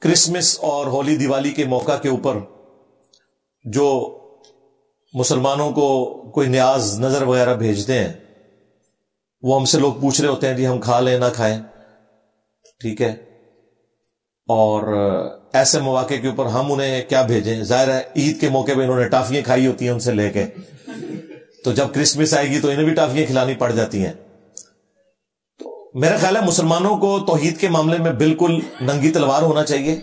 Christmas اور ہولی دیوالی کے موقع کے اوپر جو مسلمانوں کو کوئی نیاز نظر وغیرہ بھیجتے ہیں، وہ ہم سے لوگ پوچھ رہے ہوتے ہیں جی ہم کھا لیں نہ کھائیں، ٹھیک ہے، اور ایسے مواقع کے اوپر ہم انہیں کیا بھیجیں؟ ظاہر ہے عید کے موقع پہ انہوں نے ٹافیاں کھائی ہوتی ہیں ان سے لے کے، تو جب کرسمس آئے گی تو انہیں بھی ٹافیاں کھلانی پڑ جاتی ہیں۔ تو میرا خیال ہے مسلمانوں کو توحید کے معاملے میں بالکل ننگی تلوار ہونا چاہیے،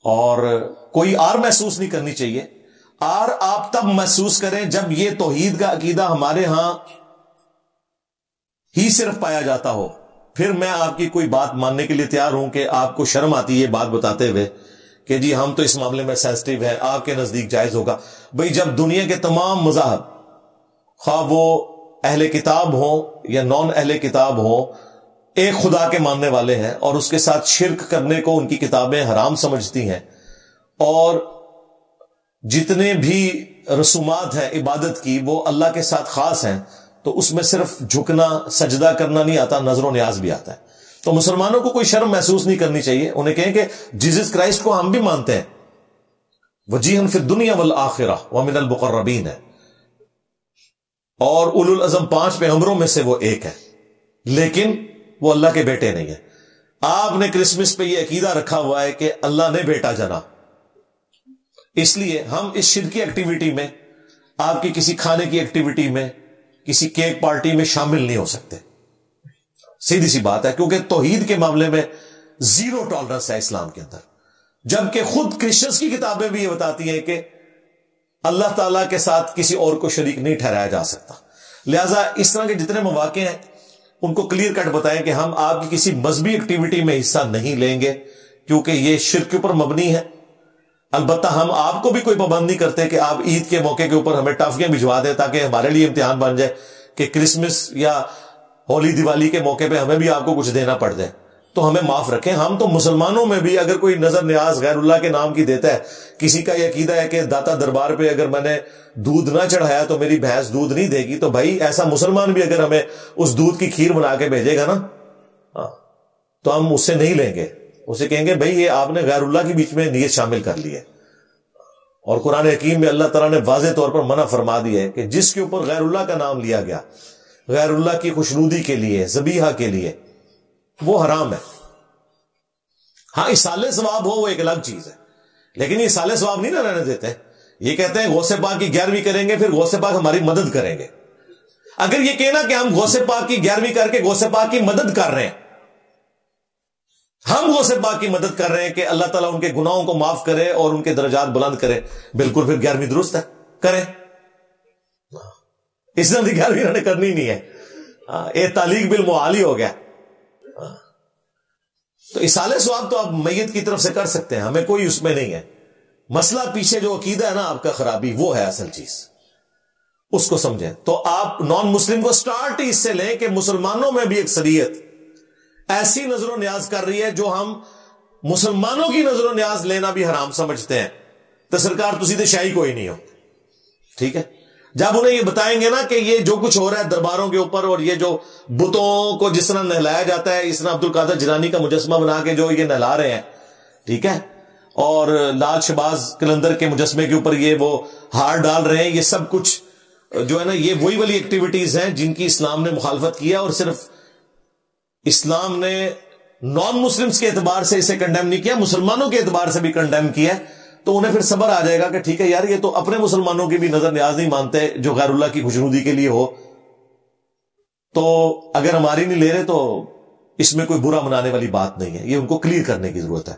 اور کوئی آر محسوس نہیں کرنی چاہیے۔ آر آپ تب محسوس کریں جب یہ توحید کا عقیدہ ہمارے ہاں ہی صرف پایا جاتا ہو، پھر میں آپ کی کوئی بات ماننے کے لیے تیار ہوں کہ آپ کو شرم آتی ہے بات بتاتے ہوئے کہ جی ہم تو اس معاملے میں سینسٹیو ہیں، آپ کے نزدیک جائز ہوگا۔ بھئی جب دنیا کے تمام مذاہب، خواہ وہ اہل کتاب ہوں یا نان اہل کتاب ہوں، ایک خدا کے ماننے والے ہیں اور اس کے ساتھ شرک کرنے کو ان کی کتابیں حرام سمجھتی ہیں، اور جتنے بھی رسومات ہیں عبادت کی وہ اللہ کے ساتھ خاص ہیں، تو اس میں صرف جھکنا سجدہ کرنا نہیں آتا، نظر و نیاز بھی آتا ہے۔ تو مسلمانوں کو کوئی شرم محسوس نہیں کرنی چاہیے، انہیں کہیں کہ جیزس کرائسٹ کو ہم بھی مانتے ہیں، وجیہا فی الدنیا والآخرہ ومن المقربین ہے، اور اولو العزم 5 پیغمبروں میں سے وہ ایک ہے، لیکن وہ اللہ کے بیٹے نہیں ہے۔ آپ نے کرسمس پہ یہ عقیدہ رکھا ہوا ہے کہ اللہ نے بیٹا جنا، اس لیے ہم اس شرکی ایکٹیویٹی میں، آپ کی کسی کھانے کی ایکٹیویٹی میں، کسی کیک پارٹی میں شامل نہیں ہو سکتے۔ سیدھی سی بات ہے، کیونکہ توحید کے معاملے میں زیرو ٹالرنس ہے اسلام کے اندر، جبکہ خود کرسچنس کی کتابیں بھی یہ بتاتی ہیں کہ اللہ تعالیٰ کے ساتھ کسی اور کو شریک نہیں ٹھہرایا جا سکتا۔ لہذا اس طرح کے جتنے مواقع ہیں ان کو کلیئر کٹ بتائیں کہ ہم آپ کی کسی مذہبی ایکٹیویٹی میں حصہ نہیں لیں گے، کیونکہ یہ شرک کے اوپر مبنی ہے۔ البتہ ہم آپ کو بھی کوئی پابند نہیں کرتے کہ آپ عید کے موقع کے اوپر ہمیں ٹافیاں بھجوا دیں تاکہ ہمارے لیے امتحان بن جائے کہ کرسمس یا ہولی دیوالی کے موقع پہ ہمیں بھی آپ کو کچھ دینا پڑ جائے، تو ہمیں معاف رکھیں۔ ہم تو مسلمانوں میں بھی اگر کوئی نظر نیاز غیر اللہ کے نام کی دیتا ہے، کسی کا یہ عقیدہ ہے کہ داتا دربار پہ اگر میں نے دودھ نہ چڑھایا تو میری بھینس دودھ نہیں دے گی، تو بھائی ایسا مسلمان بھی اگر ہمیں اس دودھ کی کھیر بنا کے بھیجے گا نا، تو ہم اس سے نہیں لیں گے، اسے کہیں گے بھائی یہ آپ نے غیر اللہ کے بیچ میں نیت شامل کر لی ہے۔ اور قرآن حکیم میں اللہ تعالیٰ نے واضح طور پر منع فرما دیا ہے کہ جس کے اوپر غیر اللہ کا نام لیا گیا غیر اللہ کی خوشنودی کے لیے، ذبیحہ کے لیے، وہ حرام ہے۔ ہاں اصالِ ثواب ہو وہ ایک الگ چیز ہے، لیکن یہ اصالِ ثواب نہیں نہ رہنے دیتے۔ یہ کہتے ہیں غوث پاک کی 11ویں کریں گے، پھر غوث پاک ہماری مدد کریں گے۔ اگر یہ کہنا کہ ہم غوث پاک کی 11ویں کر کے غوث پاک کی مدد کر رہے ہیں، ہم غوث پاک کی مدد کر رہے ہیں کہ اللہ تعالیٰ ان کے گناہوں کو معاف کرے اور ان کے درجات بلند کرے، بالکل پھر 11ویں درست ہے، کریں۔ اس طرح کی 11ویں انہوں نے کرنی نہیں ہے، یہ تعلیق بالمعال ہی ہو گیا۔ تو اصالِ ثواب تو آپ میت کی طرف سے کر سکتے ہیں، ہمیں کوئی اس میں نہیں ہے۔ مسئلہ پیچھے جو عقیدہ ہے نا آپ کا خرابی، وہ ہے اصل چیز، اس کو سمجھیں۔ تو آپ نان مسلم کو سٹارٹ ہی اس سے لیں کہ مسلمانوں میں بھی اکثریت ایسی نظر و نیاز کر رہی ہے جو ہم مسلمانوں کی نظر و نیاز لینا بھی حرام سمجھتے ہیں، تو سرکار تسی تے شاہی کوئی نہیں ہو، ٹھیک ہے۔ جب انہیں یہ بتائیں گے نا کہ یہ جو کچھ ہو رہا ہے درباروں کے اوپر، اور یہ جو بتوں کو جس طرح نہلایا جاتا ہے، اس طرح عبد القادر جیلانی کا مجسمہ بنا کے جو یہ نہلا رہے ہیں، ٹھیک ہے، اور لال شہباز قلندر کے مجسمے کے اوپر یہ وہ ہار ڈال رہے ہیں، یہ سب کچھ جو ہے نا یہ وہی والی ایکٹیویٹیز ہیں جن کی اسلام نے مخالفت کیا، اور صرف اسلام نے نان مسلمز کے اعتبار سے اسے کنڈیم نہیں کیا، مسلمانوں کے اعتبار سے بھی کنڈیم کیا، تو انہیں پھر صبر آ جائے گا کہ ٹھیک ہے یار یہ تو اپنے مسلمانوں کی بھی نظر نیاز نہیں مانتے جو غیر اللہ کی خوشنودی کے لیے ہو، تو اگر ہماری نہیں لے رہے تو اس میں کوئی برا منانے والی بات نہیں ہے۔ یہ ان کو کلیئر کرنے کی ضرورت ہے۔